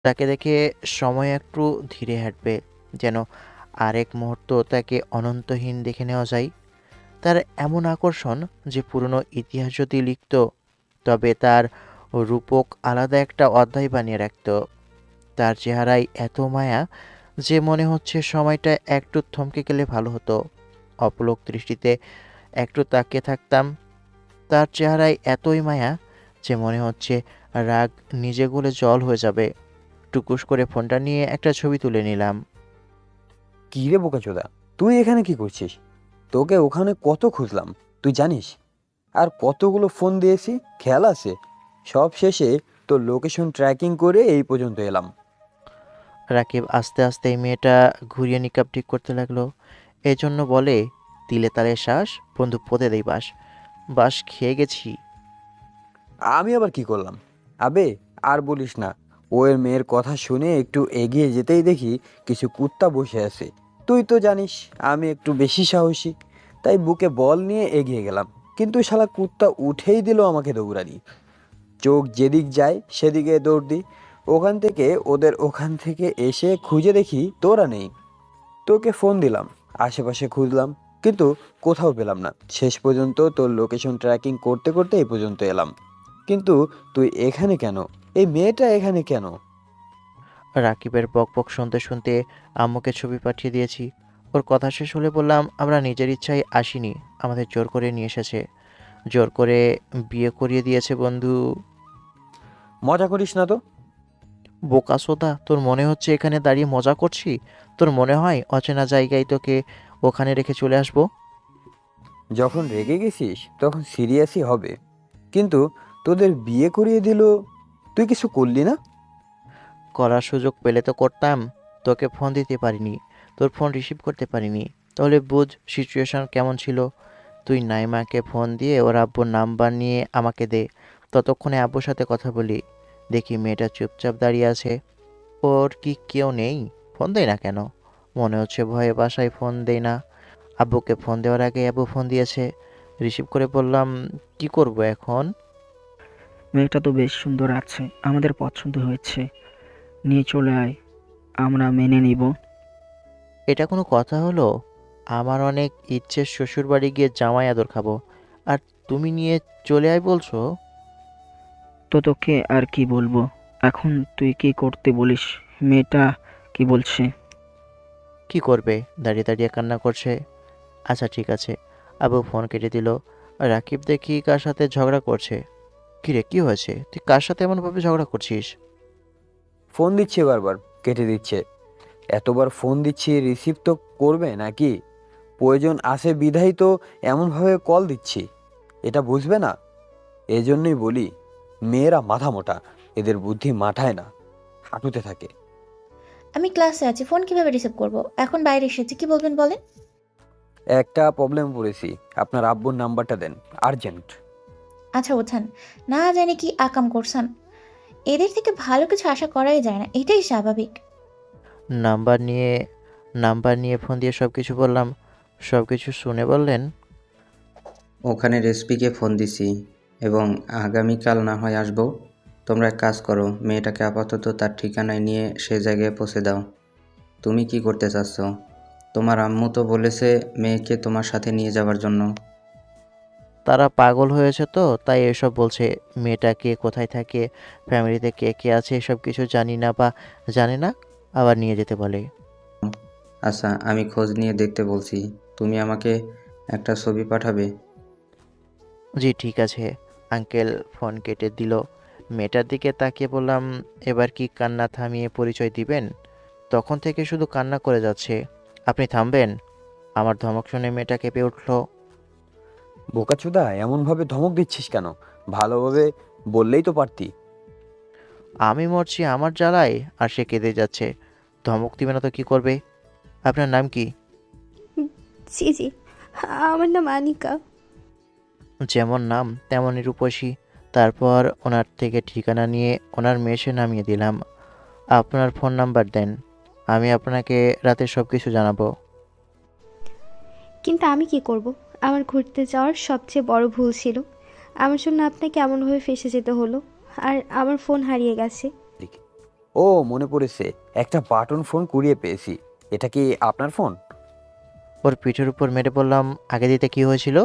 তাকে দেখে সময় একটু ধীরে হাঁটবে, যেন আরেক মুহূর্ত তাকে অনন্তহীন দেখে নেওয়া যায়। তার এমন আকর্ষণ যে পুরনো ইতিহাস যদি লিখত, তবে তার রূপক আলাদা একটা অধ্যায় বানিয়ে রাখত। তার চেহারায় এত মায়া যে মনে হচ্ছে সময়টা একটু থমকে গেলে ভালো হতো। অপলক দৃষ্টিতে একটু তাকিয়ে থাকতাম। তার চেহারায় এতই মায়া যে মনে হচ্ছে রাগ নিজে গলে জল হয়ে যাবে। টুকুস করে ফোনটা নিয়ে একটা ছবি তুলে নিলাম। কি রে বোকাচোদা, তুই এখানে কি করছিস? তোকে ওখানে কত খুঁজলাম তুই জানিস? আর কতগুলো ফোন দিয়েছি খেয়াল আছে? সব শেষে তোর লোকেশন ট্র্যাকিং করে এই পর্যন্ত এলাম। রাকিব আস্তে আস্তে এই মেয়েটা ঘুরিয়ে নিকাব ঠিক করতে লাগলো। এই জন্য বলে, তিলে তালে শ্বাস, বন্ধু পদে দেই বাস। বাস খেয়ে গেছি। আমি আবার কি করলাম? আবে, আর বলিস না। ওর মেয়ের কথা শুনে একটু এগিয়ে যেতেই দেখি কিছু কুত্তা বসে আছে। তুই তো জানিস আমি একটু বেশি সাহসী, তাই বুকে বল নিয়ে এগিয়ে গেলাম। কিন্তু শালা কুত্তা উঠেই দিল আমাকে দৌড়ানি। চোখ যেদিক যায় সেদিকে দৌড় দিই। ওখান থেকে এসে খুঁজে দেখি তোরা নেই। তোকে ফোন দিলাম, আশেপাশে খুঁজলাম, কিন্তু কোথাও পেলাম না। শেষ পর্যন্ত তোর লোকেশন ট্র্যাকিং করতে করতে এই পর্যন্ত এলাম। কিন্তু তুই এখানে কেন? এই মেয়েটা এখানে কেন? রাকিবের বকবক শুনতে শুনতে আম্মুকে ছবি পাঠিয়ে দিয়েছি। ওর কথা শেষ হলে বললাম, আমরা নিজের ইচ্ছায় আসিনি, আমাদের জোর করে নিয়ে এসেছে। জোর করে বিয়ে করিয়ে দিয়েছে বন্ধু। মজা করিস না তো। বোকাসোদা, তোর মনে হচ্ছে এখানে দাঁড়িয়ে মজা করছি? তোর মনে হয় অচেনা জায়গায় তোকে ওখানে রেখে চলে আসবো? যখন রেগে গেছিস তখন সিরিয়াসই হবে। কিন্তু তোদের বিয়ে করিয়ে দিল, তুই কিছু করলি না? করার সুযোগ পেলে তো করতাম। তোকে ফোন দিতে পারিনি, তোর ফোন রিসিভ করতে পারিনি। তাহলে বুঝ সিচুয়েশন কেমন ছিল। তুই নাইমাকে ফোন দিয়ে ওর আব্বুর নাম্বার নিয়ে আমাকে দে, ততক্ষণে আব্বুর সাথে কথা বলি। দেখি মেয়েটা চুপচাপ দাঁড়িয়ে আছে। ওর কি কেউ নেই? ফোন দেয় না কেন? মনে হচ্ছে ভয়ে বাসায় ফোন দেয় না। আব্বুকে ফোন দেওয়ার আগে আব্বু ফোন দিয়েছে। রিসিভ করে বললাম, কি করব এখন? মেয়েটা তো বেশ সুন্দর আছে, আমাদের পছন্দ হয়েছে, নিয়ে চলে আয়, আমরা মেনে নিব। এটা কোনো কথা হলো? আমার অনেক ইচ্ছে শ্বশুরবাড়ি গিয়ে জামাই আদর খাবো, আর তুমি নিয়ে চলে আয় বলছো? তো তোকে আর কি বলবো? এখন তুই কি করতে বলিস? মেয়েটা কি বলছে? কি করবে? দাঁড়িয়ে দাঁড়িয়ে কান্না করছে। আচ্ছা ঠিক আছে। আবু ফোন কেটে দিল। রাকিব দেখি কার সাথে ঝগড়া করছে। কিরে, কি হয়েছে? তুই কার সাথে এমনভাবে ঝগড়া করছিস? ফোন দিচ্ছে বারবার, কেটে দিচ্ছে। এতবার ফোন দিচ্ছি, রিসিভ তো করবে নাকি? প্রয়োজন আছে বিধায় তো এমনভাবে কল দিচ্ছি। এটা বুঝবে না? এজন্যই বলি, মেয়েরা মাথা মোটা, এদের বুদ্ধি মাঠায় না, হাঁটুতে থাকে। আমি ক্লাসে আছি, ফোন কিভাবে রিসিভ করব? এখন বাইরে এসেছি, কি বলবেন বলেন। একটা প্রবলেম পড়েছি, আপনার আব্বুর নাম্বারটা দেন, আর্জেন্ট। আচ্ছা ওঠান। না জানি কি আকাম করছেন। এদের থেকে ভালো কিছু আশা করাই যায় না, এটাই স্বাভাবিক। নাম্বার নিয়ে নাম্বার নিয়ে ফোন দিয়ে সব কিছু বললাম। সব কিছু শুনে বললেন, ওখানে রেসপিকে ফোন দিছি এবং আগামীকাল না হয় আসবো। তোমরা এক কাজ করো, মেয়েটাকে আপাতত তার ঠিকানায় নিয়ে সে জায়গায় পৌঁছে দাও। তুমি কি করতে চাচ্ছ? তোমার আম্মু তো বলেছে মেয়েকে তোমার সাথে নিয়ে যাওয়ার জন্য। তারা পাগল হয়েছে তো তাই এসব বলছে। মেয়েটা কে কোথায় থাকে, ফ্যামিলিতে কে কে আছে, এসব কিছু জানি না বা জানে না, আবার নিয়ে যেতে বলে। আচ্ছা, আমি খোঁজ নিয়ে দেখতে বলছি। তুমি আমাকে একটা ছবি পাঠাবে। জি ঠিক আছে। আঙ্কেল ফোন কেটে দিল। মেয়েটার দিকে তাকিয়ে বললাম, এবার কি কান্না থামিয়ে পরিচয় দিবেন? তখন থেকে শুধু কান্না করে যাচ্ছে। আপনি থামবেন? আমার ধমক শুনে মেয়েটা কেঁপে উঠল। বোকাচোদা, এমনভাবে ধমক দিচ্ছিস কেন? ভালোভাবে বললেই তো পারতি। আমি মরছি আমার জ্বালায়, আর সে কেঁদে যাচ্ছে। ধমক দিবে না তো কি করবে? আপনার নাম কি? জি জি, আমার নাম আনিকা। যেমন নাম তেমনই রূপসী। তারপর ওনার থেকে ঠিকানা নিয়ে ওনার মেসে নামিয়ে দিলাম। আপনার ফোন নাম্বার দেন, আমি আপনাকে রাতে সব কিছু জানাবো। কিন্তু আমি কি করব? আমার ঘুরতে যাওয়ার সবচেয়ে বড় ভুল ছিল। আমার জন্য আপনাকে এমনভাবে ফেঁসে যেতে হলো, আর আমার ফোন হারিয়ে গেছে। ও মনে পড়েছে, একটা বাটন ফোন কুড়িয়ে পেয়েছি। এটা কি আপনার ফোন? ওর পিঠের উপর মেরে বললাম, আগে দিতে কি হয়েছিল?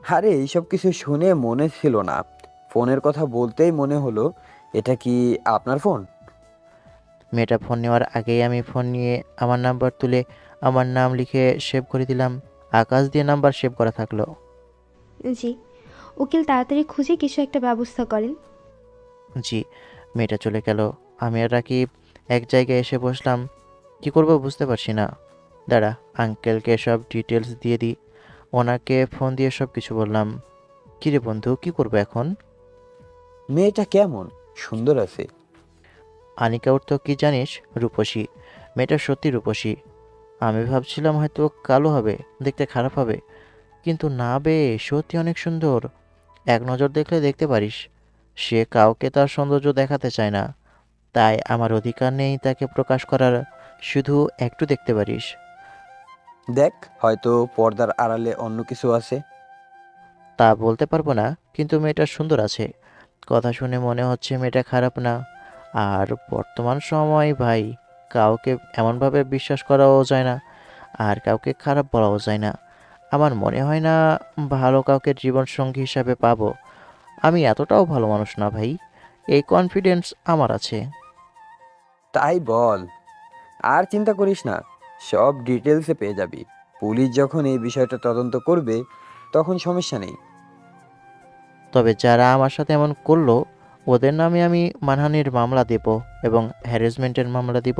আরে এইসব কিছু শুনে মনে ছিল না, ফোনের কথা বলতেই মনে হলো। এটা কি আপনার ফোন? মেয়েটা ফোন নেওয়ার আগেই আমি ফোন নিয়ে আমার নাম্বার তুলে আমার নাম লিখে সেভ করে দিলাম। আকাশ দিয়ে নাম্বার সেভ করা থাকলো। জি। উকিল তাড়াতাড়ি খুঁজে কিছু একটা ব্যবস্থা করেন। জি। মেয়েটা চলে গেল। আমি আর রাকিব এক জায়গায় এসে বসলাম। কি করব বুঝতে পারছি না। দাঁড়া, আঙ্কেলকে সব ডিটেলস দিয়ে দিই। ওনাকে ফোন দিয়ে সব কিছু বললাম। কিরে বন্ধু, কি করবো এখন? মেয়েটা কেমন? সুন্দর আছে? আনিকা ওর তো কি জানিস, রূপসী। মেয়েটা সত্যি রূপসী। আমি ভাবছিলাম হয়তো কালো হবে, দেখতে খারাপ হবে, কিন্তু না বে, সত্যি অনেক সুন্দর। এক নজর দেখলে দেখতে পারিস। সে কাউকে তার সৌন্দর্য দেখাতে চায় না, তাই আমার অধিকার নেই তাকে প্রকাশ করার। শুধু একটু দেখতে পারিস। দেখ, হয়তো পর্দার আড়ালে অন্য কিছু আছে। তা বলতে পারবো না, কিন্তু মেয়েটা সুন্দর আছে। কথা শুনে মনে হচ্ছে মেয়েটা খারাপ না। আর বর্তমান সময় ভাই, কাউকে এমনভাবে বিশ্বাস করাও যায় না, আর কাউকে খারাপ বলাও যায় না। আমার মনে হয় না ভালো কাউকে জীবনসঙ্গী হিসাবে পাবো। আমি এতটাও ভালো মানুষ না ভাই, এই কনফিডেন্স আমার আছে। তাই বল, আর চিন্তা করিস না, সব ডিটেলসে পেয়ে যাবি। পুলিশ যখন এই বিষয়টা তদন্ত করবে, তখন সমস্যা নেই। তবে যারা আমার সাথে এমন করলো, ওদের নামে আমি মানহানির মামলা দেব এবং হ্যারাসমেন্টের মামলা দিব।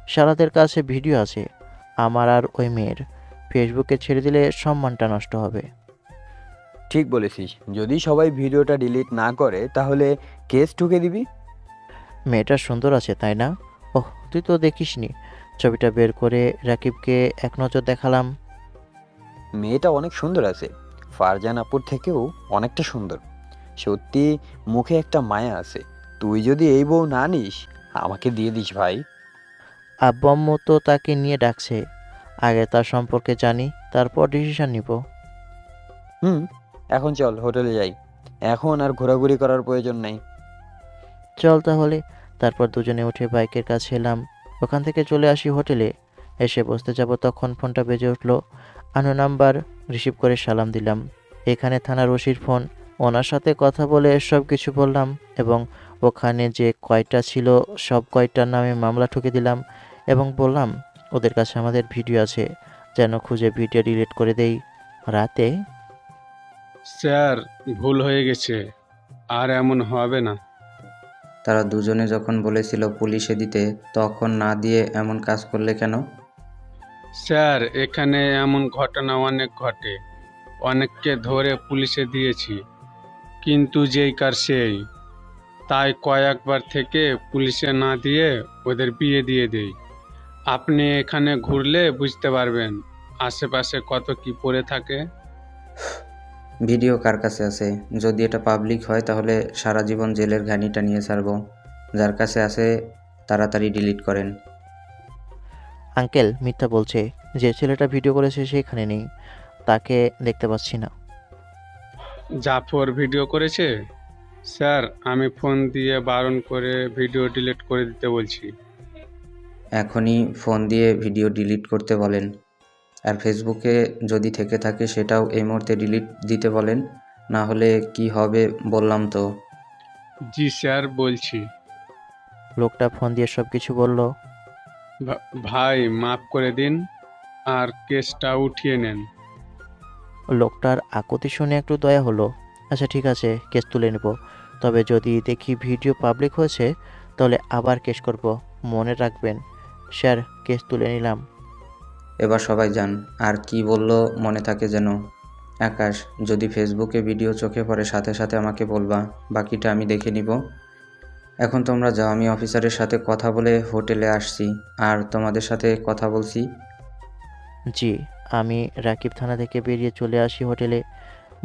শালাদের কাছে ভিডিও আছে আমার আর ওই মেয়ের। ফেসবুকে ছেড়ে দিলে সম্মানটা নষ্ট হবে। ঠিক বলেছিস, যদি সবাই ভিডিওটা ডিলিট না করে তাহলে কেস ঠুকে দিবি। মেয়েটা সুন্দর আছে তাই না? ওহ, তুই তো দেখিসনি। ছবিটা বের করে রাকিবকে এক নজর দেখালাম। মেয়েটা অনেক সুন্দর আছে, ফারজান আপুর থেকেও অনেকটা সুন্দর। সত্যি, মুখে একটা মায়া আছে। তুই যদি এই বউ না নিস, আমাকে দিয়ে দিস ভাই। আব্বু আম্মু তো তাকে নিয়ে ডাকছে। আগে তার সম্পর্কে জানি, তারপর ডিসিশন নিব। হুম, এখন চল হোটেলে যাই। এখন আর ঘোরাঘুরি করার প্রয়োজন নেই। চল তাহলে। তারপর দুজনে উঠে বাইকের কাছে এলাম। ওখান থেকে চলে আসি হোটেলে। এসে বসতে যাব তখন ফোনটা বেজে উঠলো। আনো নাম্বার। রিসিভ করে সালাম দিলাম। এখানে থানার ওসির ফোন। ওনার সাথে কথা বলে সব কিছু বললাম এবং ওখানে যে কয়টা ছিল সব কয়টার নামে মামলা ঠুকে দিলাম এবং বললাম ওদের কাছে আমাদের ভিডিও আছে, যেন খুঁজে ভিডিও ডিলিট করে দেই। রাতে স্যার, ভুল হয়ে গেছে, আর এমন হবে না। তারা দুজনে যখন বলেছিল পুলিশে দিতে, তখন না দিয়ে এমন কাজ করলে কেন? স্যার, এখানে এমন ঘটনা অনেক ঘটে, অনেককে ধরে পুলিশে দিয়েছি, কিন্তু যেই কার সেই। তাই কয়েকবার থেকে পুলিশে না দিয়ে ওদের বিয়ে দিয়ে দেই। আপনি এখানে ঘুরলে বুঝতে পারবেন আশেপাশে কত কি পড়ে থাকে। ভিডিও কার কাছে আছে? যদি এটা পাবলিক হয় তাহলে সারা জীবন জেলের ঘানিটা নিয়ে ছাড়বো। যার কাছে আছে তাড়াতাড়ি ডিলিট করেন। আঙ্কেল মিথ্যা বলছে। যে ছেলেটা ভিডিও করেছে সেখানে নেই, তাকে দেখতে পাচ্ছি না। জাফর ভিডিও করেছে? স্যার, আমি ফোন দিয়ে বারণ করে ভিডিও ডিলিট করে দিতে বলছি। এখনই ফোন দিয়ে ভিডিও ডিলিট করতে বলেন। আর ফেসবুকে যদি থেকে থাকে সেটাও এই মুহূর্তে ডিলিট দিতে বলেন, না হলে কি হবে বললাম তো। জি স্যার, বলছি। লোকটা ফোন দিয়ে সব কিছু বলল। ভাই, মাফ করে দিন আর কেসটা উঠিয়ে নেন। লোকটার আকুতি শুনে একটু দয়া হলো। আচ্ছা ঠিক আছে, কেস তুলে নেব। তবে যদি দেখি ভিডিও পাবলিক হয়েছে তাহলে আবার কেস করব, মনে রাখবেন। স্যার, কেস তুলে নিলাম। এবার সবাই যান। আর কি বললো মনে থাকে যেন। আকাশ, যদি ফেসবুকে ভিডিও চোখে পড়ে সাথে সাথে আমাকে বলবা, বাকিটা আমি দেখে নিব। এখন তোমরা যাও, আমি অফিসারের সাথে কথা বলে হোটেলে আসছি আর তোমাদের সাথে কথা বলছি। জি। আমি রাকিব থানা থেকে বেরিয়ে চলে আসি হোটেলে।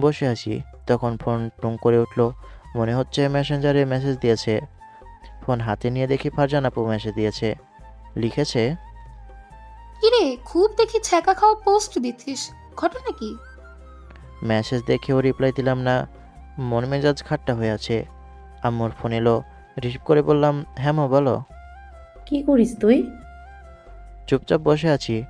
বসে আছি, তখন ফোন টুং করে উঠলো। মনে হচ্ছে মেসেঞ্জারে মেসেজ দিয়েছে। ফোন হাতে নিয়ে দেখি ফারজান আপু মেসেজ দিয়েছে। লিখেছে, কিরে, খুব দেখি ছ্যাঁকা খাওয়া পোস্ট দিচ্ছিস, ঘটনা কি? মেসেজ দেখেও রিপ্লাই দিলাম না। মন মেজাজ খাট্টা হয়ে আছে। আম্মুর ফোন এলো। রিসিভ করে বললাম, হ্যাঁ মা বলো। কি করিস তুই? চুপচাপ বসে আছি।